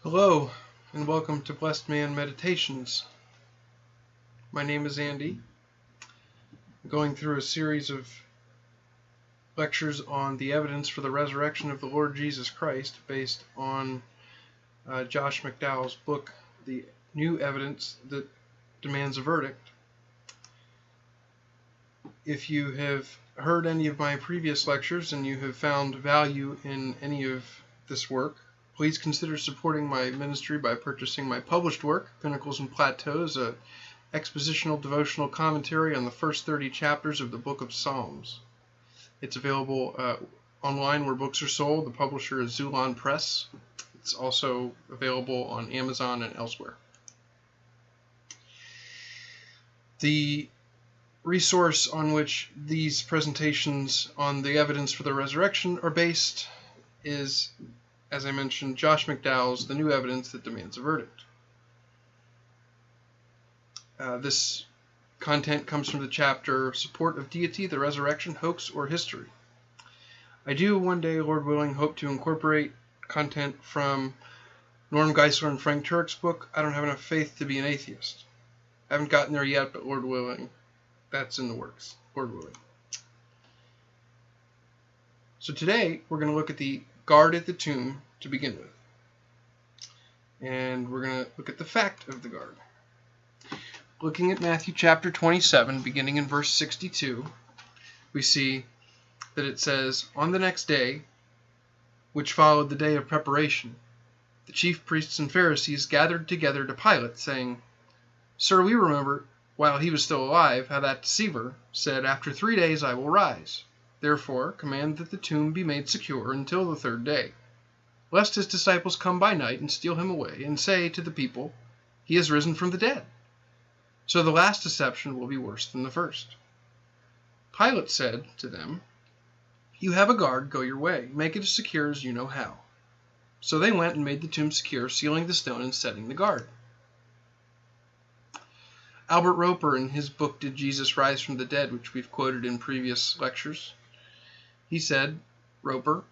Hello, and welcome to Blessed Man Meditations. My name is Andy. I'm going through a series of lectures on the evidence for the resurrection of the Lord Jesus Christ based on Josh McDowell's book, The New Evidence That Demands a Verdict. If you have heard any of my previous lectures and you have found value in any of this work, please consider supporting my ministry by purchasing my published work, Pinnacles and Plateaus, an expositional devotional commentary on the first 30 chapters of the Book of Psalms. It's available online where books are sold. The publisher is Zulon Press. It's also available on Amazon and elsewhere. The resource on which these presentations on the evidence for the resurrection are based is, as I mentioned, Josh McDowell's The New Evidence That Demands a Verdict. This content comes from the chapter Support of Deity, the Resurrection, Hoax, or History. I do one day, Lord willing, hope to incorporate content from Norm Geisler and Frank Turek's book, I Don't Have Enough Faith to Be an Atheist. I haven't gotten there yet, but Lord willing, that's in the works. Lord willing. So today, we're going to look at the guard at the tomb to begin with. And we're going to look at the fact of the guard. Looking at Matthew chapter 27, beginning in verse 62, we see that it says, On the next day, which followed the day of preparation, the chief priests and Pharisees gathered together to Pilate, saying, Sir, we remember, while he was still alive, how that deceiver said, After 3 days I will rise. Therefore, command that the tomb be made secure until the third day, lest his disciples come by night and steal him away, and say to the people, He has risen from the dead. So the last deception will be worse than the first. Pilate said to them, You have a guard, go your way. Make it as secure as you know how. So they went and made the tomb secure, sealing the stone and setting the guard. Albert Roper, in his book Did Jesus Rise from the Dead, which we've quoted in previous lectures, he said, Roper,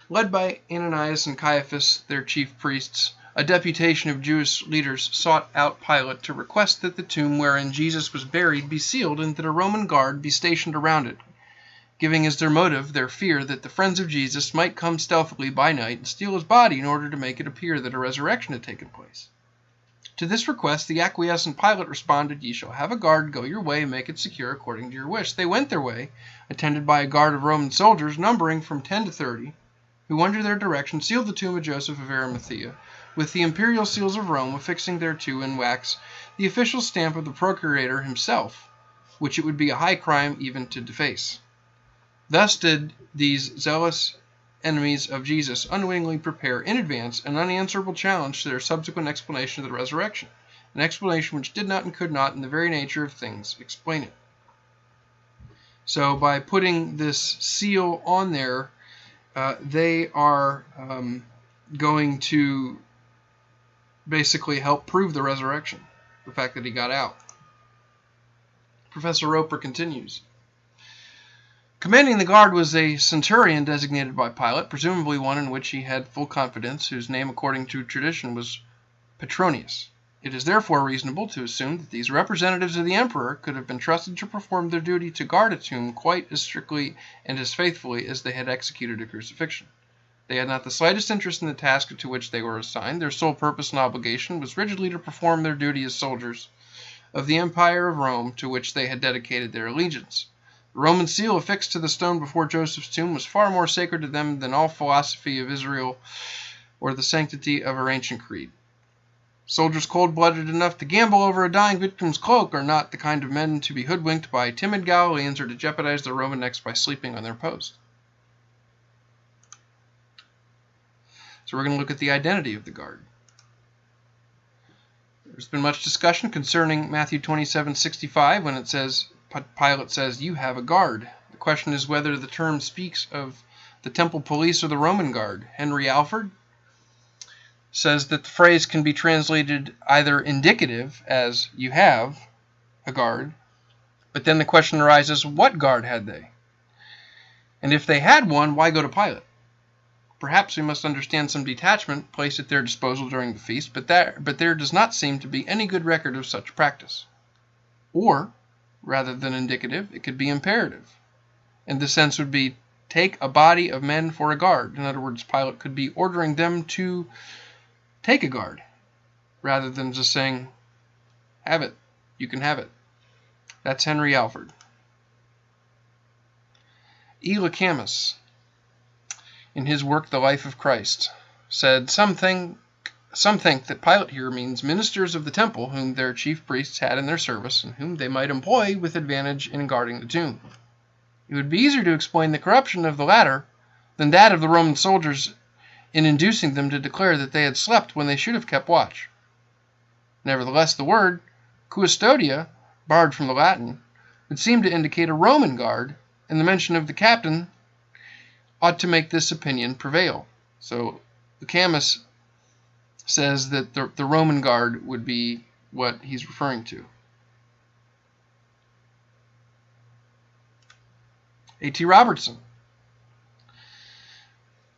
led by Ananias and Caiaphas, their chief priests, a deputation of Jewish leaders sought out Pilate to request that the tomb wherein Jesus was buried be sealed and that a Roman guard be stationed around it, giving as their motive their fear that the friends of Jesus might come stealthily by night and steal his body in order to make it appear that a resurrection had taken place. To this request the acquiescent Pilate responded, Ye shall have a guard, go your way, make it secure according to your wish. They went their way, attended by a guard of Roman soldiers, numbering from 10 to 30, who under their direction sealed the tomb of Joseph of Arimathea, with the imperial seals of Rome affixing thereto in wax the official stamp of the procurator himself, which it would be a high crime even to deface. Thus did these zealous enemies of Jesus unwittingly prepare in advance an unanswerable challenge to their subsequent explanation of the resurrection, an explanation which did not and could not, in the very nature of things, explain it. So by putting this seal on there, they are going to basically help prove the resurrection, the fact that he got out. Professor Roper continues. Commanding the guard was a centurion designated by Pilate, presumably one in which he had full confidence, whose name, according to tradition, was Petronius. It is therefore reasonable to assume that these representatives of the emperor could have been trusted to perform their duty to guard a tomb quite as strictly and as faithfully as they had executed a crucifixion. They had not the slightest interest in the task to which they were assigned. Their sole purpose and obligation was rigidly to perform their duty as soldiers of the Empire of Rome, to which they had dedicated their allegiance. The Roman seal affixed to the stone before Joseph's tomb was far more sacred to them than all philosophy of Israel or the sanctity of our ancient creed. Soldiers cold-blooded enough to gamble over a dying victim's cloak are not the kind of men to be hoodwinked by timid Galileans or to jeopardize their Roman necks by sleeping on their post. So we're going to look at the identity of the guard. There's been much discussion concerning Matthew 27:65 when it says, Pilate says, You have a guard. The question is whether the term speaks of the temple police or the Roman guard. Henry Alford says that the phrase can be translated either indicative, as you have a guard, but then the question arises, what guard had they? And if they had one, why go to Pilate? Perhaps we must understand some detachment placed at their disposal during the feast, but there does not seem to be any good record of such practice. Or, rather than indicative, it could be imperative. And the sense would be, take a body of men for a guard. In other words, Pilate could be ordering them to take a guard, rather than just saying, have it, you can have it. That's Henry Alford. Lecamus, in his work The Life of Christ, said, Some think that Pilate here means ministers of the temple whom their chief priests had in their service, and whom they might employ with advantage in guarding the tomb. It would be easier to explain the corruption of the latter than that of the Roman soldiers in inducing them to declare that they had slept when they should have kept watch. Nevertheless, the word custodia, borrowed from the Latin, would seem to indicate a Roman guard, and the mention of the captain ought to make this opinion prevail. So Lecamus says that the Roman guard would be what he's referring to. A.T. Robertson.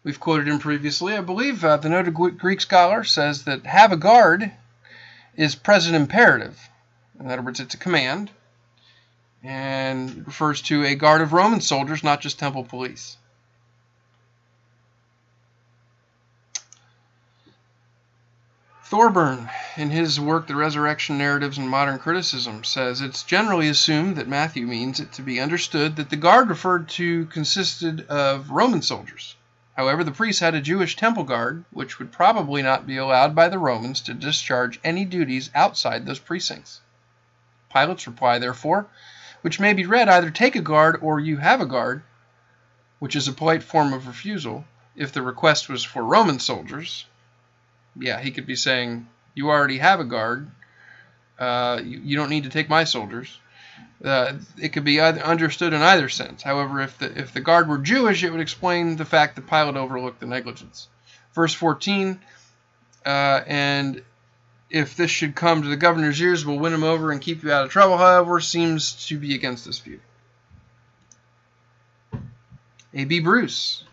We've quoted him previously. I believe the noted Greek scholar says that have a guard is present imperative. In other words, it's a command, and it refers to a guard of Roman soldiers, not just temple police. Thorburn, in his work The Resurrection Narratives and Modern Criticism, says it's generally assumed that Matthew means it to be understood that the guard referred to consisted of Roman soldiers. However, the priests had a Jewish temple guard, which would probably not be allowed by the Romans to discharge any duties outside those precincts. Pilate's reply, therefore, which may be read either take a guard or you have a guard, which is a polite form of refusal, if the request was for Roman soldiers. Yeah, he could be saying, you already have a guard, you don't need to take my soldiers. It could be understood in either sense. However, if the guard were Jewish, it would explain the fact that Pilate overlooked the negligence. Verse 14, and if this should come to the governor's ears, we'll win him over and keep you out of trouble, however, seems to be against this view. A.B. Bruce,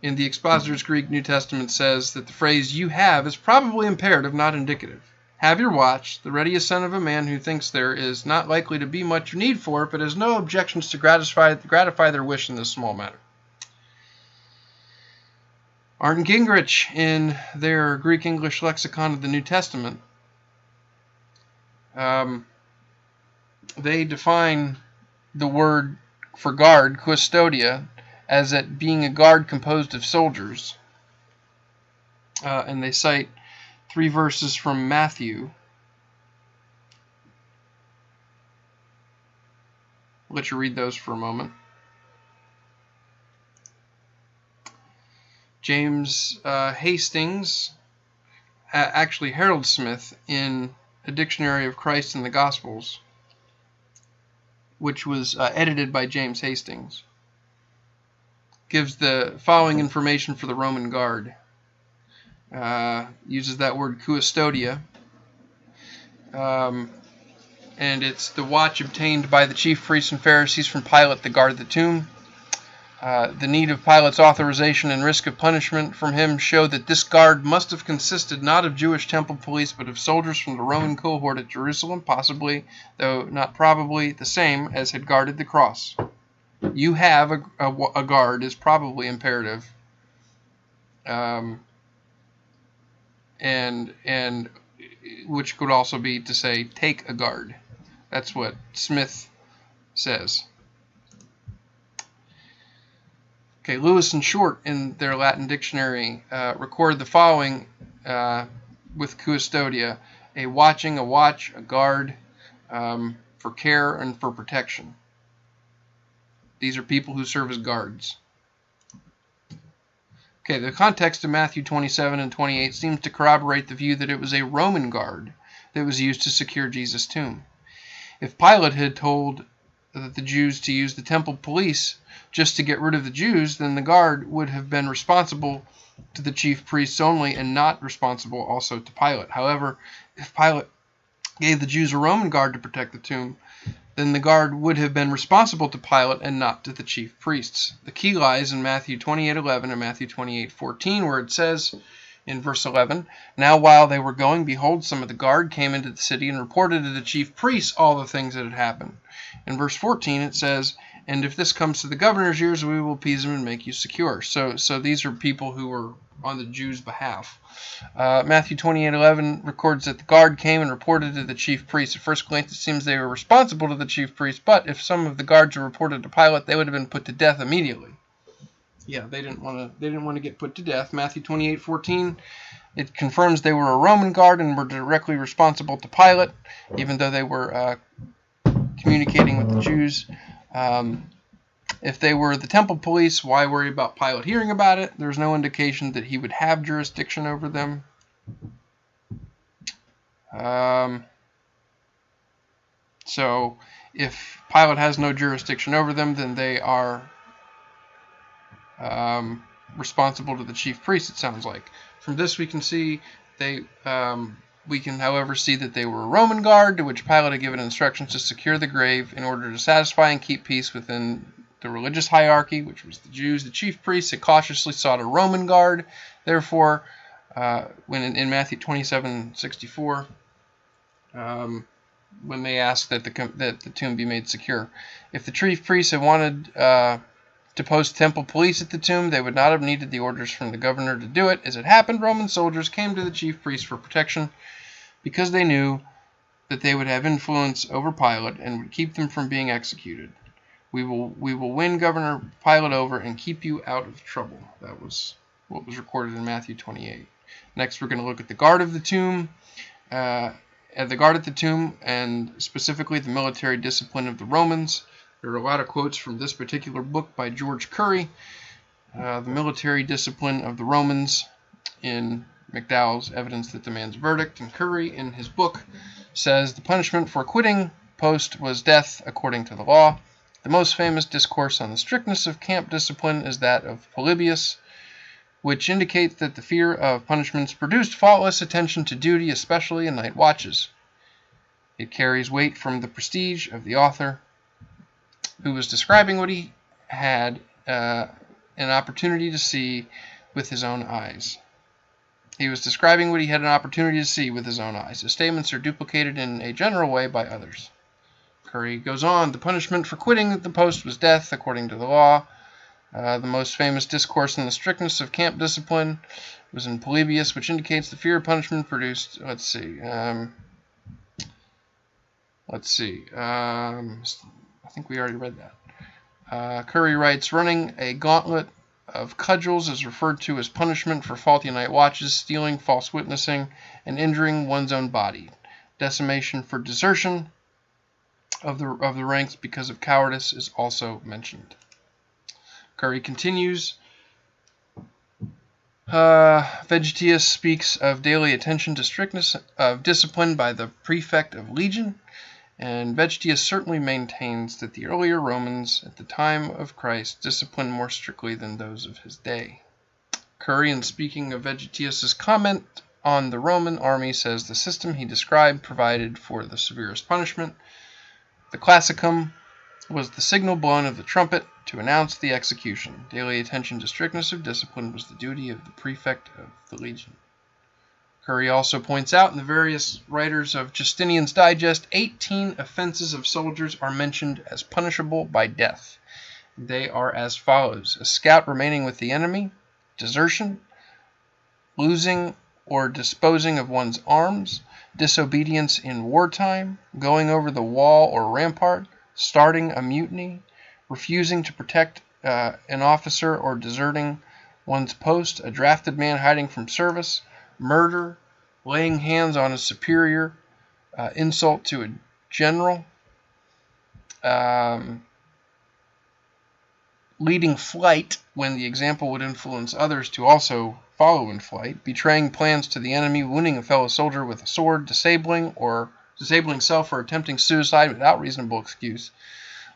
in the Expositor's Greek New Testament, says that the phrase you have is probably imperative, not indicative. Have your watch, the ready assent of a man who thinks there is not likely to be much need for it, but has no objections to gratify their wish in this small matter. Ardt and Gingrich, in their Greek-English lexicon of the New Testament, they define the word for guard, custodia, as it being a guard composed of soldiers. And they cite 3 verses from Matthew. I'll let you read those for a moment. James Hastings, actually Harold Smith, in A Dictionary of Christ and the Gospels, which was edited by James Hastings, gives the following information for the Roman guard. Uses that word custodia, and it's the watch obtained by the chief priests and Pharisees from Pilate to guard the tomb. The need of Pilate's authorization and risk of punishment from him show that this guard must have consisted not of Jewish temple police, but of soldiers from the Roman cohort at Jerusalem, possibly, though not probably, the same as had guarded the cross. You have a guard is probably imperative, and which could also be to say take a guard. That's what Smith says. Okay, Lewis and Short, in their Latin dictionary, record the following with custodia: a watching, a watch, a guard, for care and for protection. These are people who serve as guards. Okay, the context of Matthew 27 and 28 seems to corroborate the view that it was a Roman guard that was used to secure Jesus' tomb. If Pilate had told the Jews to use the temple police just to get rid of the Jews, then the guard would have been responsible to the chief priests only and not responsible also to Pilate. However, if Pilate gave the Jews a Roman guard to protect the tomb, then the guard would have been responsible to Pilate and not to the chief priests. The key lies in Matthew 28:11 and Matthew 28:14, where it says in verse 11, "Now while they were going, behold, some of the guard came into the city and reported to the chief priests all the things that had happened." In verse 14 it says, "And if this comes to the governor's ears, we will appease him and make you secure." So these are people who were on the Jews' behalf. Matthew 28:11 records that the guard came and reported to the chief priests. At first glance, it seems they were responsible to the chief priests, but if some of the guards were reported to Pilate, they would have been put to death immediately. Yeah, they didn't want to get put to death. Matthew 28:14, it confirms they were a Roman guard and were directly responsible to Pilate, even though they were communicating with the Jews. If they were the temple police, why worry about Pilate hearing about it? There's no indication that he would have jurisdiction over them. So if Pilate has no jurisdiction over them, then they are responsible to the chief priest, it sounds like. From this we can see we can, however, see that they were a Roman guard to which Pilate had given instructions to secure the grave in order to satisfy and keep peace within the religious hierarchy, which was the Jews. The chief priests had cautiously sought a Roman guard. Therefore, when in Matthew 27:64, when they asked that the tomb be made secure, if the chief priests had wanted to post temple police at the tomb, they would not have needed the orders from the governor to do it. As it happened, Roman soldiers came to the chief priests for protection because they knew that they would have influence over Pilate and would keep them from being executed. We will win Governor Pilate over and keep you out of trouble. That was what was recorded in Matthew 28. Next, we're going to look at the guard of the tomb. At the guard at the tomb, and specifically the military discipline of the Romans. There are a lot of quotes from this particular book by George Currie, The Military Discipline of the Romans, in McDowell's Evidence That Demands Verdict. And Currie, in his book, says the punishment for quitting post was death according to the law. The most famous discourse on the strictness of camp discipline is that of Polybius, which indicates that the fear of punishments produced faultless attention to duty, especially in night watches. It carries weight from the prestige of the author, who was describing what he had an opportunity to see with his own eyes. He was describing what he had an opportunity to see with his own eyes. His statements are duplicated in a general way by others. Currie goes on, the punishment for quitting the post was death, according to the law. The most famous discourse on the strictness of camp discipline was in Polybius, which indicates the fear of punishment produced. Let's see. I think we already read that. Currie writes, running a gauntlet of cudgels is referred to as punishment for faulty night watches, stealing, false witnessing, and injuring one's own body. Decimation for desertion of the ranks because of cowardice is also mentioned. Currie continues, Vegetius speaks of daily attention to strictness of discipline by the prefect of legion, and Vegetius certainly maintains that the earlier Romans at the time of Christ disciplined more strictly than those of his day. Currie, in speaking of Vegetius's comment on the Roman army, says the system he described provided for the severest punishment. The classicum was the signal blown of the trumpet to announce the execution. Daily attention to strictness of discipline was the duty of the prefect of the legion. Currie also points out in the various writers of Justinian's Digest, 18 offenses of soldiers are mentioned as punishable by death. They are as follows: a scout remaining with the enemy, desertion, losing or disposing of one's arms, disobedience in wartime, going over the wall or rampart, starting a mutiny, refusing to protect an officer or deserting one's post, a drafted man hiding from service, murder, laying hands on a superior, insult to a general, leading flight when the example would influence others to also follow in flight, betraying plans to the enemy, wounding a fellow soldier with a sword, disabling self or attempting suicide without reasonable excuse,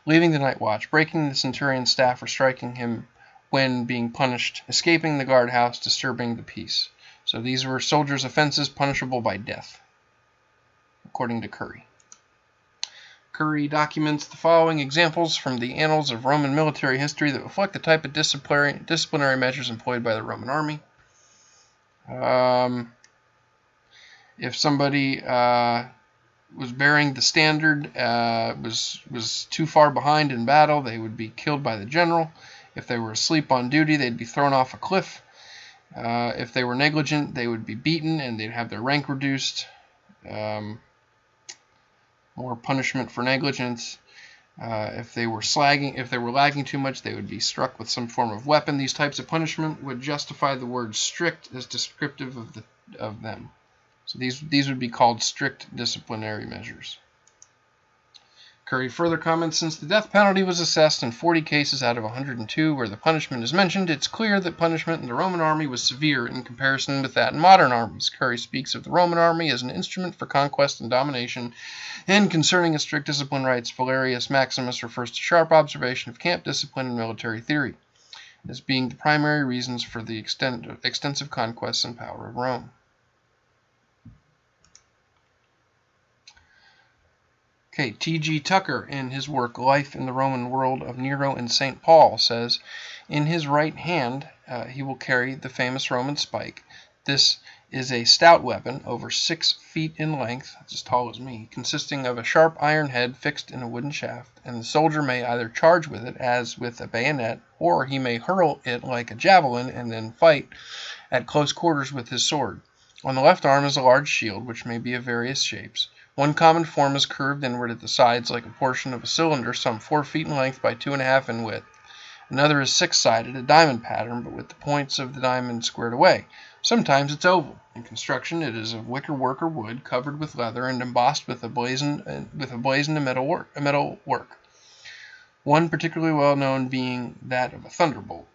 leaving the night watch, breaking the centurion's staff or striking him when being punished, escaping the guardhouse, disturbing the peace. So these were soldiers' offenses punishable by death, according to Currie. Currie documents the following examples from the annals of Roman military history that reflect the type of disciplinary measures employed by the Roman army. If somebody was bearing the standard, was too far behind in battle, they would be killed by the general. If they were asleep on duty, they'd be thrown off a cliff. If they were negligent, they would be beaten and they'd have their rank reduced. More punishment for negligence. If they were lagging too much, they would be struck with some form of weapon. These types of punishment would justify the word strict as descriptive of them. So these would be called strict disciplinary measures. Currie further comments, since the death penalty was assessed in 40 cases out of 102 where the punishment is mentioned, it's clear that punishment in the Roman army was severe in comparison with that in modern armies. Currie speaks of the Roman army as an instrument for conquest and domination, and concerning its strict discipline writes, Valerius Maximus refers to sharp observation of camp discipline and military theory as being the primary reasons for the extensive conquests and power of Rome. Okay, T.G. Tucker, in his work Life in the Roman World of Nero and St. Paul, says, in his right hand he will carry the famous Roman spike. This is a stout weapon, over 6 feet in length, that's as tall as me, consisting of a sharp iron head fixed in a wooden shaft, and the soldier may either charge with it as with a bayonet, or he may hurl it like a javelin and then fight at close quarters with his sword. On the left arm is a large shield, which may be of various shapes. One common form is curved inward at the sides like a portion of a cylinder some 4 feet in length by 2.5 in width. Another is 6-sided, a diamond pattern, but with the points of the diamond squared away. Sometimes it's oval. In construction, it is of wicker work or wood, covered with leather, and embossed with a blazoned metal work. One particularly well known being that of a thunderbolt.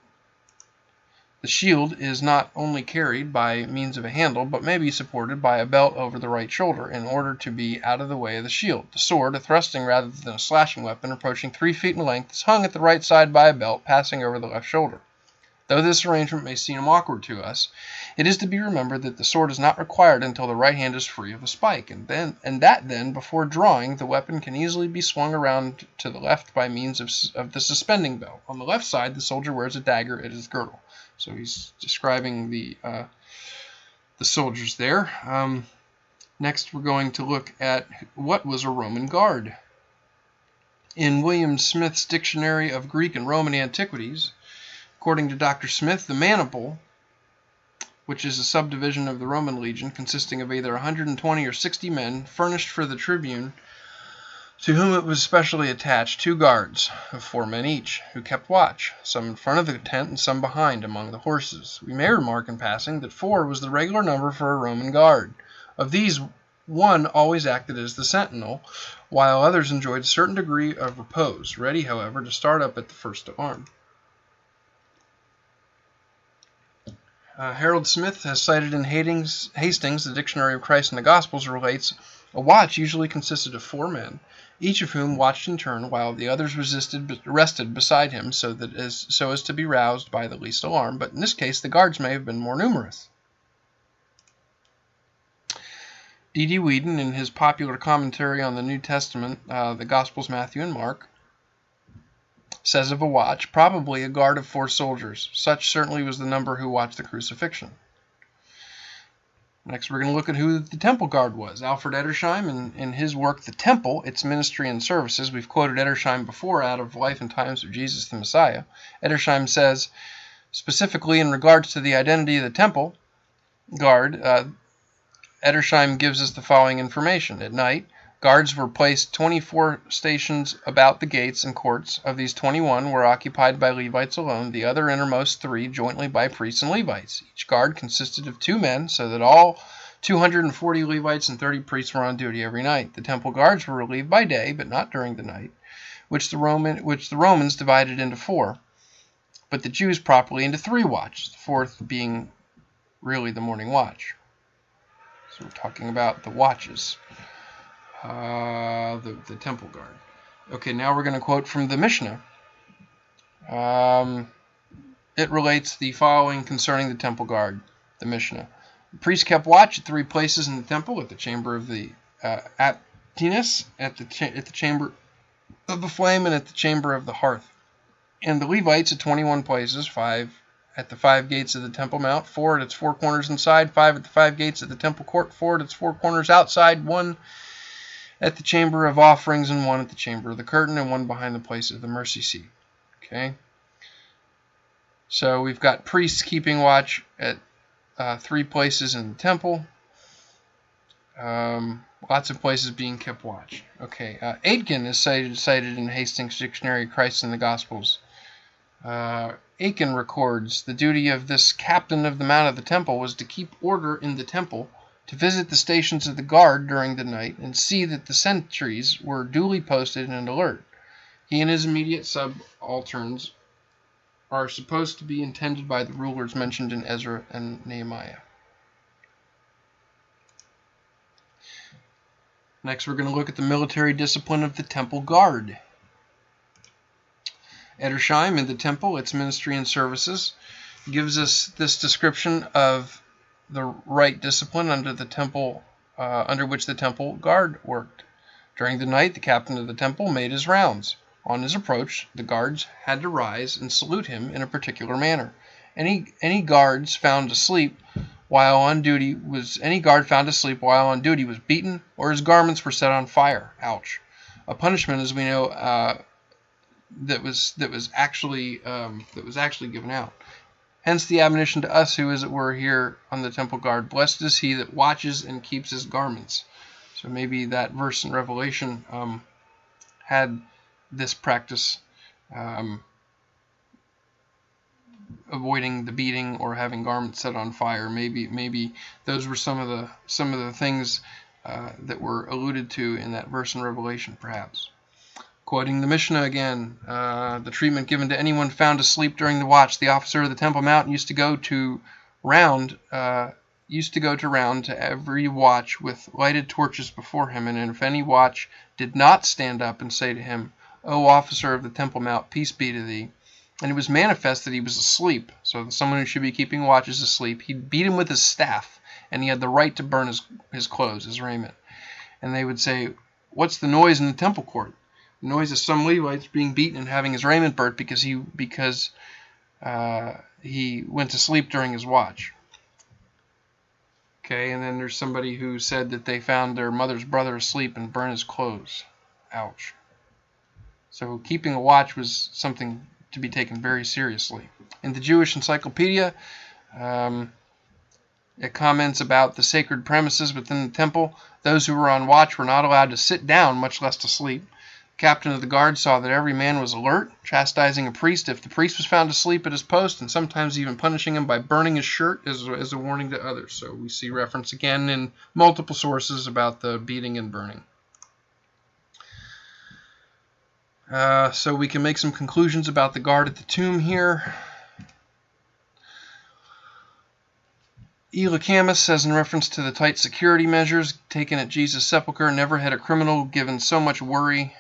The shield is not only carried by means of a handle, but may be supported by a belt over the right shoulder, in order to be out of the way of the shield. The sword, a thrusting rather than a slashing weapon, approaching 3 feet in length, is hung at the right side by a belt, passing over the left shoulder. Though this arrangement may seem awkward to us, it is to be remembered that the sword is not required until the right hand is free of a spike, and then, before drawing, the weapon can easily be swung around to the left by means of the suspending belt. On the left side, the soldier wears a dagger at his girdle. So he's describing the soldiers there. Next, we're going to look at what was a Roman guard. In William Smith's Dictionary of Greek and Roman Antiquities, according to Dr. Smith, the maniple, which is a subdivision of the Roman legion consisting of either 120 or 60 men, furnished for the tribune, to whom it was specially attached, 2 guards of 4 men each, who kept watch, some in front of the tent and some behind among the horses. We may remark in passing that 4 was the regular number for a Roman guard. Of these, 1 always acted as the sentinel, while others enjoyed a certain degree of repose, ready, however, to start up at the first alarm. Harold Smith has cited in Hastings, the Dictionary of Christ and the Gospels, relates, a watch usually consisted of 4 men, each of whom watched in turn, while the others rested beside him so as to be roused by the least alarm, but in this case the guards may have been more numerous. D.D. Whedon, in his popular commentary on the New Testament, the Gospels Matthew and Mark, says of a watch, probably a guard of 4 soldiers. Such certainly was the number who watched the crucifixion. Next, we're going to look at who the temple guard was. Alfred Edersheim, in his work, The Temple, Its Ministry and Services, we've quoted Edersheim before out of Life and Times of Jesus the Messiah. Edersheim says, specifically in regards to the identity of the temple guard, Edersheim gives us the following information. At night, guards were placed 24 stations about the gates and courts. Of these, 21 were occupied by Levites alone, the other innermost 3 jointly by priests and Levites. Each guard consisted of 2 men, so that all 240 Levites and 30 priests were on duty every night. The temple guards were relieved by day, but not during the night, which the Romans divided into 4, but the Jews properly into 3 watches, the 4th being really the morning watch. So we're talking about the watches. The temple guard. Okay, now we're going to quote from the Mishnah. It relates the following concerning the temple guard, the Mishnah. The priest kept watch at 3 places in the temple, at the chamber of the emptiness at the chamber of the flame and at the chamber of the hearth. And the Levites at 21 places, 5 at the 5 gates of the Temple Mount, 4 at its 4 corners inside, 5 at the 5 gates of the Temple Court, 4 at its 4 corners outside, 1 at the chamber of offerings, and 1 at the chamber of the curtain, and 1 behind the place of the mercy seat. Okay? So we've got priests keeping watch at 3 places in the temple. Lots of places being kept watch. Okay, Aitken is cited in Hastings' Dictionary of Christ in the Gospels. Aitken records, the duty of this captain of the mount of the temple was to keep order in the temple, to visit the stations of the guard during the night, and see that the sentries were duly posted and alert. He and his immediate subalterns are supposed to be intended by the rulers mentioned in Ezra and Nehemiah. Next, we're going to look at the military discipline of the temple guard. Edersheim in the temple, its ministry and services, gives us this description of the right discipline under the temple, under which the temple guard worked. During the night, the captain of the temple made his rounds. On his approach, the guards had to rise and salute him in a particular manner. Any guard found asleep while on duty was beaten, or his garments were set on fire. Ouch! A punishment, as we know, that was actually given out. Hence the admonition to us who, as it were, here on the temple guard: blessed is he that watches and keeps his garments. So maybe that verse in Revelation had this practice, avoiding the beating or having garments set on fire. Maybe those were some of the things that were alluded to in that verse in Revelation, perhaps. Quoting the Mishnah again, the treatment given to anyone found asleep during the watch. The officer of the Temple Mount used to go to round to every watch with lighted torches before him, and if any watch did not stand up and say to him, O officer of the Temple Mount, peace be to thee, and it was manifest that he was asleep, so that someone who should be keeping watch is asleep, he'd beat him with his staff, and he had the right to burn his clothes, his raiment. And they would say, what's the noise in the temple court? The noise of some Levites being beaten and having his raiment burnt because he went to sleep during his watch. Okay, and then there's somebody who said that they found their mother's brother asleep and burned his clothes. Ouch. So keeping a watch was something to be taken very seriously. In the Jewish Encyclopedia, it comments about the sacred premises within the temple. Those who were on watch were not allowed to sit down, much less to sleep. The captain of the guard saw that every man was alert, chastising a priest if the priest was found asleep at his post, and sometimes even punishing him by burning his shirt as a warning to others. So we see reference again in multiple sources about the beating and burning. So we can make some conclusions about the guard at the tomb here. Lecamus says, in reference to the tight security measures taken at Jesus' sepulchre, never had a criminal given so much worry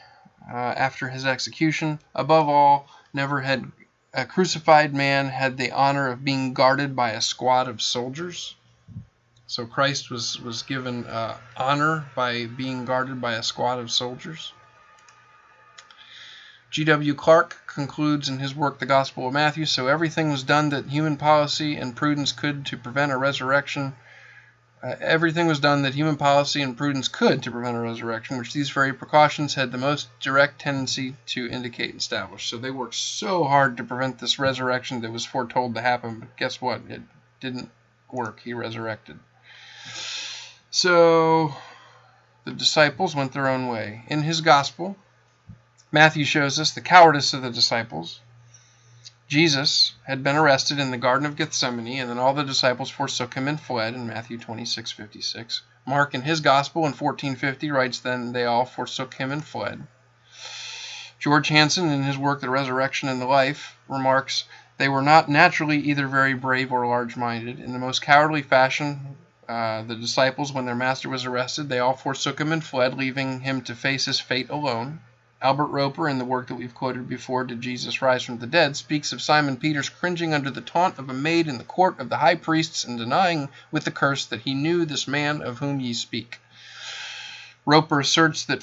after his execution. Above all, never had a crucified man had the honor of being guarded by a squad of soldiers. So Christ was given honor by being guarded by a squad of soldiers. G.W. Clark concludes in his work, The Gospel of Matthew, so everything was done that human policy and prudence could to prevent a resurrection. Everything was done that human policy and prudence could to prevent a resurrection, which these very precautions had the most direct tendency to indicate and establish. So they worked so hard to prevent this resurrection that was foretold to happen, but guess what? It didn't work. He resurrected. So the disciples went their own way. In his gospel, Matthew shows us the cowardice of the disciples. Jesus had been arrested in the Garden of Gethsemane, and then all the disciples forsook him and fled in Matthew 26:56. Mark in his Gospel in 1450 writes, then they all forsook him and fled. George Hansen in his work The Resurrection and the Life remarks, they were not naturally either very brave or large-minded. In the most cowardly fashion, the disciples, when their master was arrested, they all forsook him and fled, leaving him to face his fate alone. Albert Roper, in the work that we've quoted before, Did Jesus Rise from the Dead?, speaks of Simon Peter's cringing under the taunt of a maid in the court of the high priests and denying with the curse that he knew this man of whom ye speak. Roper asserts that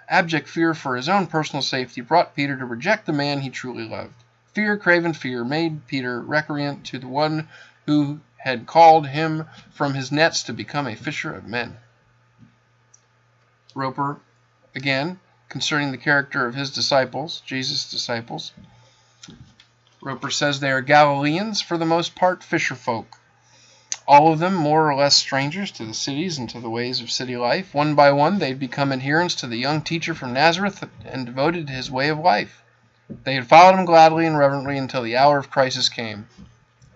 abject fear for his own personal safety, brought Peter to reject the man he truly loved. Fear, craven fear, made Peter recreant to the one who had called him from his nets to become a fisher of men. Roper, again, concerning the character of his disciples, Jesus' disciples, Roper says they are Galileans, for the most part fisher folk. All of them more or less strangers to the cities and to the ways of city life. One by one, they'd become adherents to the young teacher from Nazareth and devoted to his way of life. They had followed him gladly and reverently until the hour of crisis came.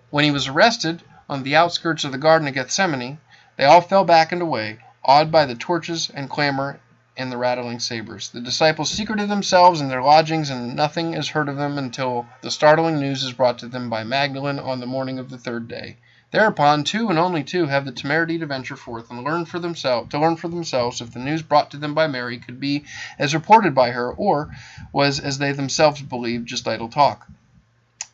When he was arrested on the outskirts of the Garden of Gethsemane, they all fell back and away, awed by the torches and clamor and the rattling sabers. The disciples secreted themselves in their lodgings, and nothing is heard of them until the startling news is brought to them by Magdalene on the morning of the third day. Thereupon, two and only two have the temerity to venture forth and learn for themselves if the news brought to them by Mary could be as reported by her, or was, as they themselves believed, just idle talk.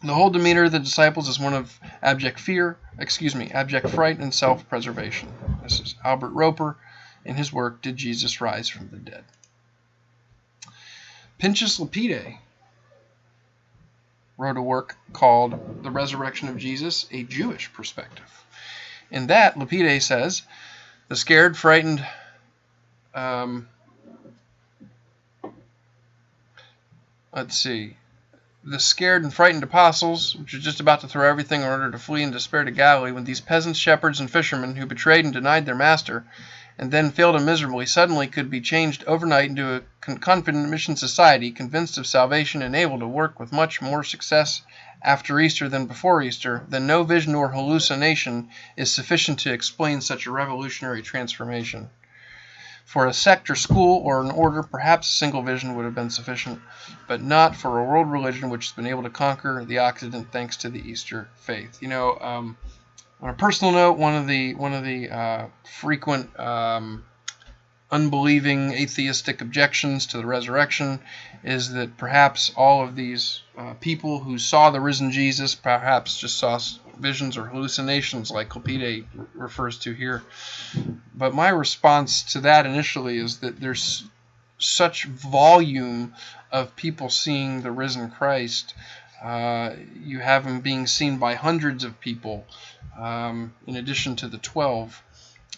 The whole demeanor of the disciples is one of abject fright and self-preservation. This is Albert Roper in his work, Did Jesus Rise from the Dead? Pinchas Lapide wrote a work called The Resurrection of Jesus, a Jewish Perspective. In that, Lapide says, the scared, frightened, the scared and frightened apostles, which were just about to throw everything in order to flee in despair to Galilee, when these peasants, shepherds, and fishermen who betrayed and denied their master, and then failed him miserably, suddenly could be changed overnight into a confident mission society, convinced of salvation and able to work with much more success after Easter than before Easter, then no vision or hallucination is sufficient to explain such a revolutionary transformation. For a sect or school or an order, perhaps a single vision would have been sufficient, but not for a world religion which has been able to conquer the Occident thanks to the Easter faith. On a personal note, one of the frequent unbelieving atheistic objections to the resurrection is that perhaps all of these people who saw the risen Jesus perhaps just saw visions or hallucinations like Lapide refers to here. But my response to that initially is that there's such volume of people seeing the risen Christ. You have him being seen by hundreds of people in addition to the 12.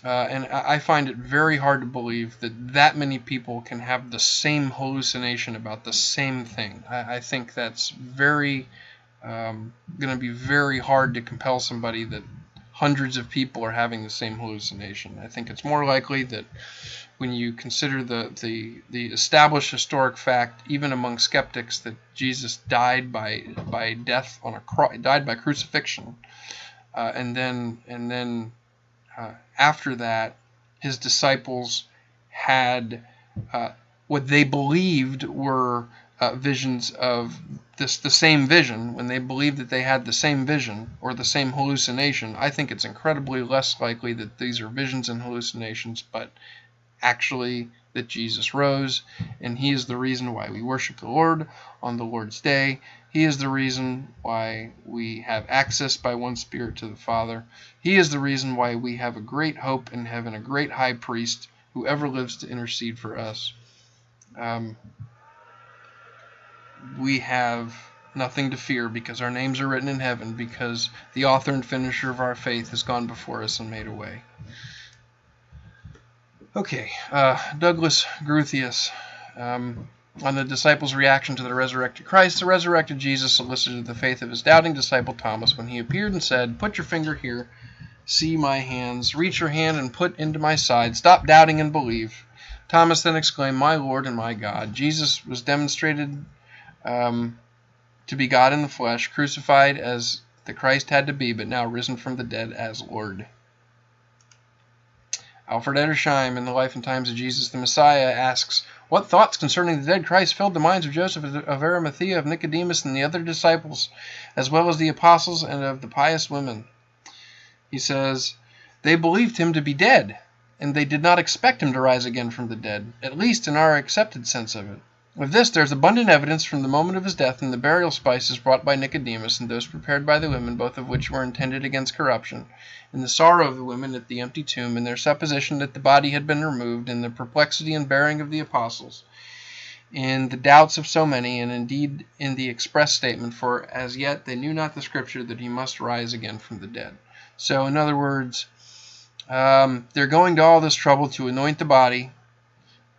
And I find it very hard to believe that many people can have the same hallucination about the same thing. I think that's going to be very hard to compel somebody that hundreds of people are having the same hallucination. I think it's more likely that when you consider the established historic fact, even among skeptics, that Jesus died by death on a cross, died by crucifixion, and then after that, his disciples had what they believed were visions of the same vision. When they believed that they had the same vision or the same hallucination, I think it's incredibly less likely that these are visions and hallucinations, but actually that Jesus rose, and he is the reason why we worship the Lord on the Lord's Day. He is the reason why we have access by one Spirit to the Father. He is the reason why we have a great hope in heaven, a great high priest who ever lives to intercede for us. We have nothing to fear because our names are written in heaven, because the author and finisher of our faith has gone before us and made a way. Okay, Douglas Groothius, on the disciples' reaction to the resurrected Christ. The resurrected Jesus elicited the faith of his doubting disciple Thomas when he appeared and said, "Put your finger here, see my hands, reach your hand and put into my side, stop doubting and believe." Thomas then exclaimed, "My Lord and my God." Jesus was demonstrated to be God in the flesh, crucified as the Christ had to be, but now risen from the dead as Lord. Alfred Edersheim, in the Life and Times of Jesus the Messiah, asks, "What thoughts concerning the dead Christ filled the minds of Joseph of Arimathea, of Nicodemus, and the other disciples, as well as the apostles and of the pious women?" He says, "They believed him to be dead, and they did not expect him to rise again from the dead, at least in our accepted sense of it. Of this there is abundant evidence from the moment of his death in the burial spices brought by Nicodemus and those prepared by the women, both of which were intended against corruption, in the sorrow of the women at the empty tomb, in their supposition that the body had been removed, in the perplexity and bearing of the apostles, in the doubts of so many, and indeed in the express statement, for as yet they knew not the Scripture that he must rise again from the dead. So, in other words, they're going to all this trouble to anoint the body,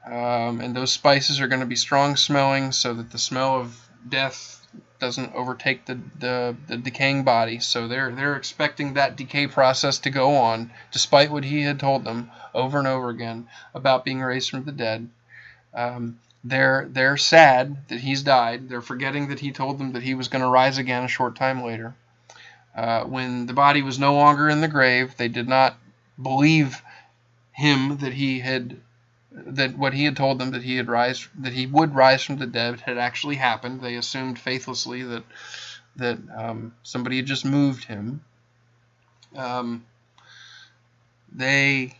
and those spices are going to be strong smelling so that the smell of death doesn't overtake the decaying body. So they're expecting that decay process to go on, despite what he had told them over and over again about being raised from the dead. They're sad that he's died. They're forgetting that he told them that he was going to rise again a short time later. When the body was no longer in the grave, they did not believe him that what he had told them that he would rise from the dead had actually happened. They assumed faithlessly that somebody had just moved him. They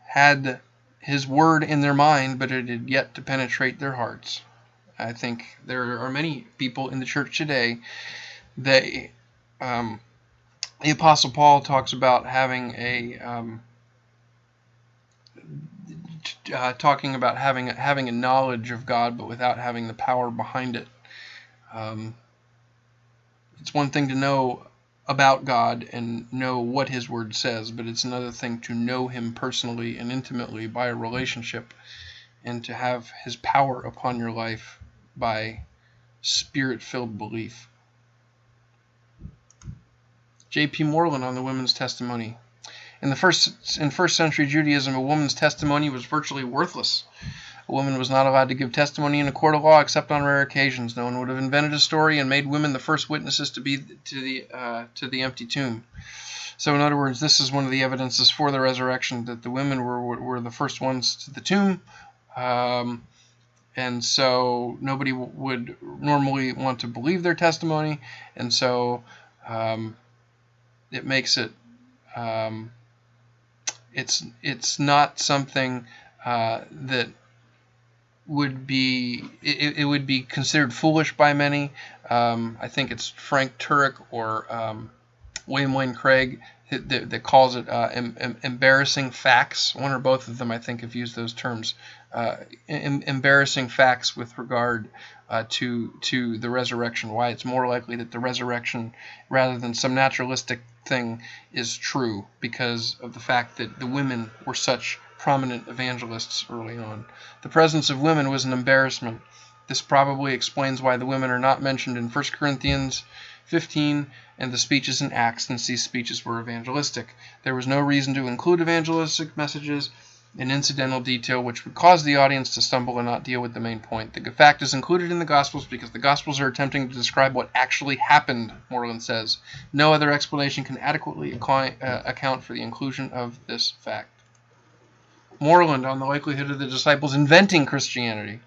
had his word in their mind, but it had yet to penetrate their hearts. I think there are many people in the church today that the Apostle Paul talks about having having a knowledge of God, but without having the power behind it. It's one thing to know about God and know what his word says, but it's another thing to know him personally and intimately by a relationship, and to have his power upon your life by spirit-filled belief. J.P. Moreland on the women's testimony. In first century Judaism, a woman's testimony was virtually worthless. A woman was not allowed to give testimony in a court of law except on rare occasions. No one would have invented a story and made women the first witnesses to the empty tomb. So, in other words, this is one of the evidences for the resurrection, that the women were the first ones to the tomb, and so nobody would normally want to believe their testimony, and so it makes it. It's not something that would be it would be considered foolish by many. I think it's Frank Turek or William Wayne Craig that calls it embarrassing facts. One or both of them, I think, have used those terms. Embarrassing facts with regard to the resurrection. Why it's more likely that the resurrection, rather than some naturalistic thing, is true, because of the fact that the women were such prominent evangelists early on. The presence of women was an embarrassment. This probably explains why the women are not mentioned in 1 Corinthians 15 and the speeches in Acts, since these speeches were evangelistic. There was no reason to include evangelistic messages in incidental detail which would cause the audience to stumble and not deal with the main point. The fact is included in the Gospels because the Gospels are attempting to describe what actually happened, Moreland says. No other explanation can adequately account for the inclusion of this fact. Moreland on the likelihood of the disciples inventing Christianity.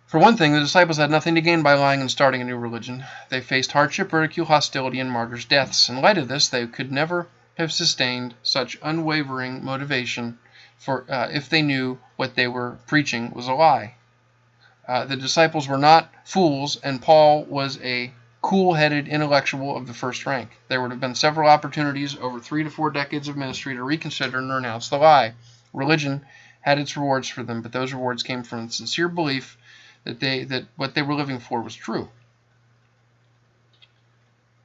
For one thing, the disciples had nothing to gain by lying and starting a new religion. They faced hardship, ridicule, hostility, and martyrs' deaths. In light of this, they could never have sustained such unwavering motivation for if they knew what they were preaching was a lie. The disciples were not fools, and Paul was a cool-headed intellectual of the first rank. There would have been several opportunities over 3 to 4 decades of ministry to reconsider and renounce the lie. Religion had its rewards for them, but those rewards came from a sincere belief that what they were living for was true.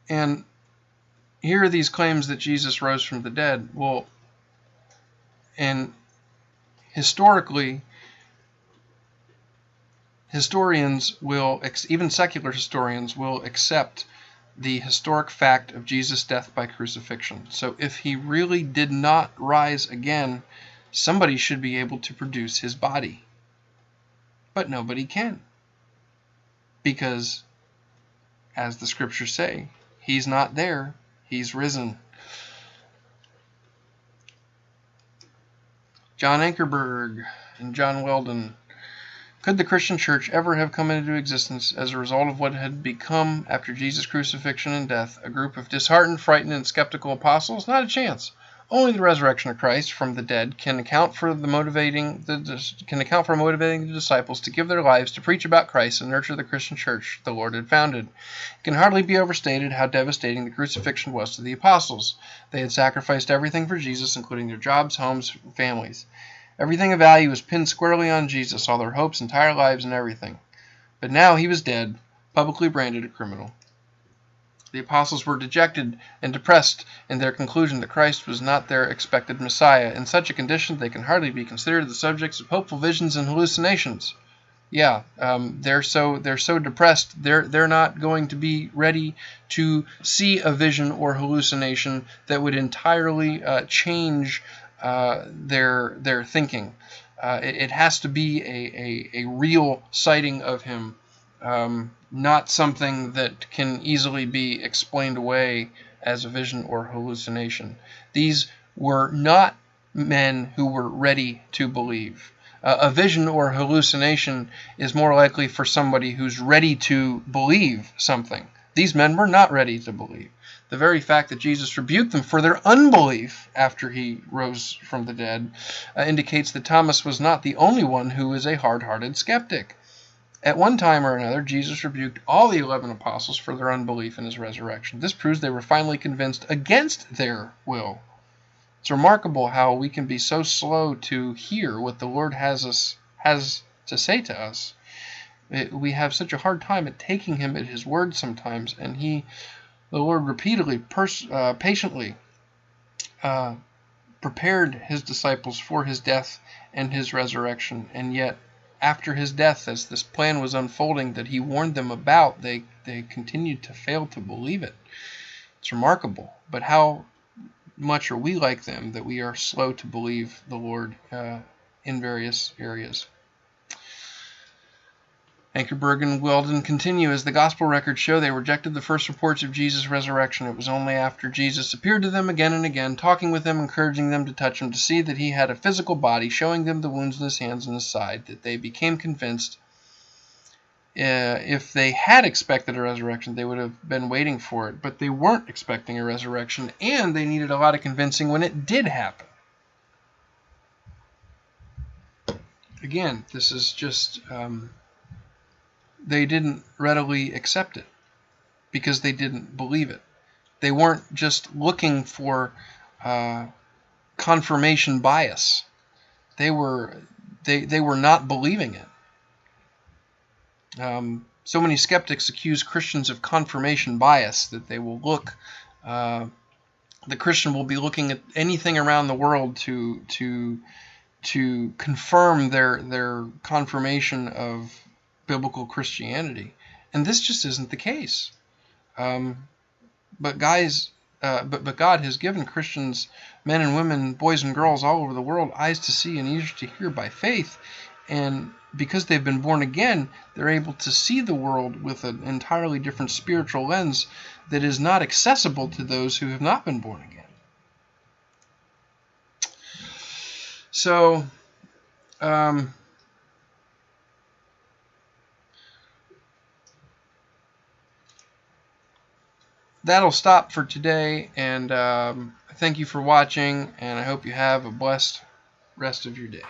And here are these claims that Jesus rose from the dead. Well, and historically, historians will, even secular historians, will accept the historic fact of Jesus' death by crucifixion. So if he really did not rise again, somebody should be able to produce his body. But nobody can. Because, as the scriptures say, he's not there, he's risen. John Ankerberg and John Weldon. Could the Christian church ever have come into existence as a result of what had become, after Jesus' crucifixion and death, a group of disheartened, frightened, and skeptical apostles? Not a chance. Only the resurrection of Christ from the dead can account for motivating the disciples to give their lives to preach about Christ and nurture the Christian church the Lord had founded. It can hardly be overstated how devastating the crucifixion was to the apostles. They had sacrificed everything for Jesus, including their jobs, homes, and families. Everything of value was pinned squarely on Jesus, all their hopes, entire lives, and everything. But now he was dead, publicly branded a criminal. The apostles were dejected and depressed in their conclusion that Christ was not their expected Messiah. In such a condition, they can hardly be considered the subjects of hopeful visions and hallucinations. Yeah, they're so depressed. They're not going to be ready to see a vision or hallucination that would entirely change their thinking. It has to be a real sighting of him. Not something that can easily be explained away as a vision or hallucination. These were not men who were ready to believe. A vision or hallucination is more likely for somebody who's ready to believe something. These men were not ready to believe. The very fact that Jesus rebuked them for their unbelief after he rose from the dead indicates that Thomas was not the only one who is a hard-hearted skeptic. At one time or another, Jesus rebuked all the 11 apostles for their unbelief in his resurrection. This proves they were finally convinced against their will. It's remarkable how we can be so slow to hear what the Lord has to say to us. We have such a hard time at taking him at his word sometimes, and the Lord repeatedly, patiently prepared his disciples for his death and his resurrection, and yet after his death, as this plan was unfolding that he warned them about, they continued to fail to believe it. It's remarkable. But how much are we like them that we are slow to believe the Lord in various areas? Ankerberg and Weldon continue. As the gospel records show, they rejected the first reports of Jesus' resurrection. It was only after Jesus appeared to them again and again, talking with them, encouraging them to touch him, to see that he had a physical body, showing them the wounds in his hands and his side, that they became convinced. If they had expected a resurrection, they would have been waiting for it, but they weren't expecting a resurrection, and they needed a lot of convincing when it did happen. Again, this is just... they didn't readily accept it because they didn't believe it. They weren't just looking for confirmation bias. They were not believing it. So many skeptics accuse Christians of confirmation bias, that they will look. The Christian will be looking at anything around the world to confirm their confirmation of biblical Christianity, and this just isn't the case. But God has given Christians, men and women, boys and girls all over the world, eyes to see and ears to hear by faith, and because they've been born again, they're able to see the world with an entirely different spiritual lens that is not accessible to those who have not been born again. So, that'll stop for today, and thank you for watching, and I hope you have a blessed rest of your day.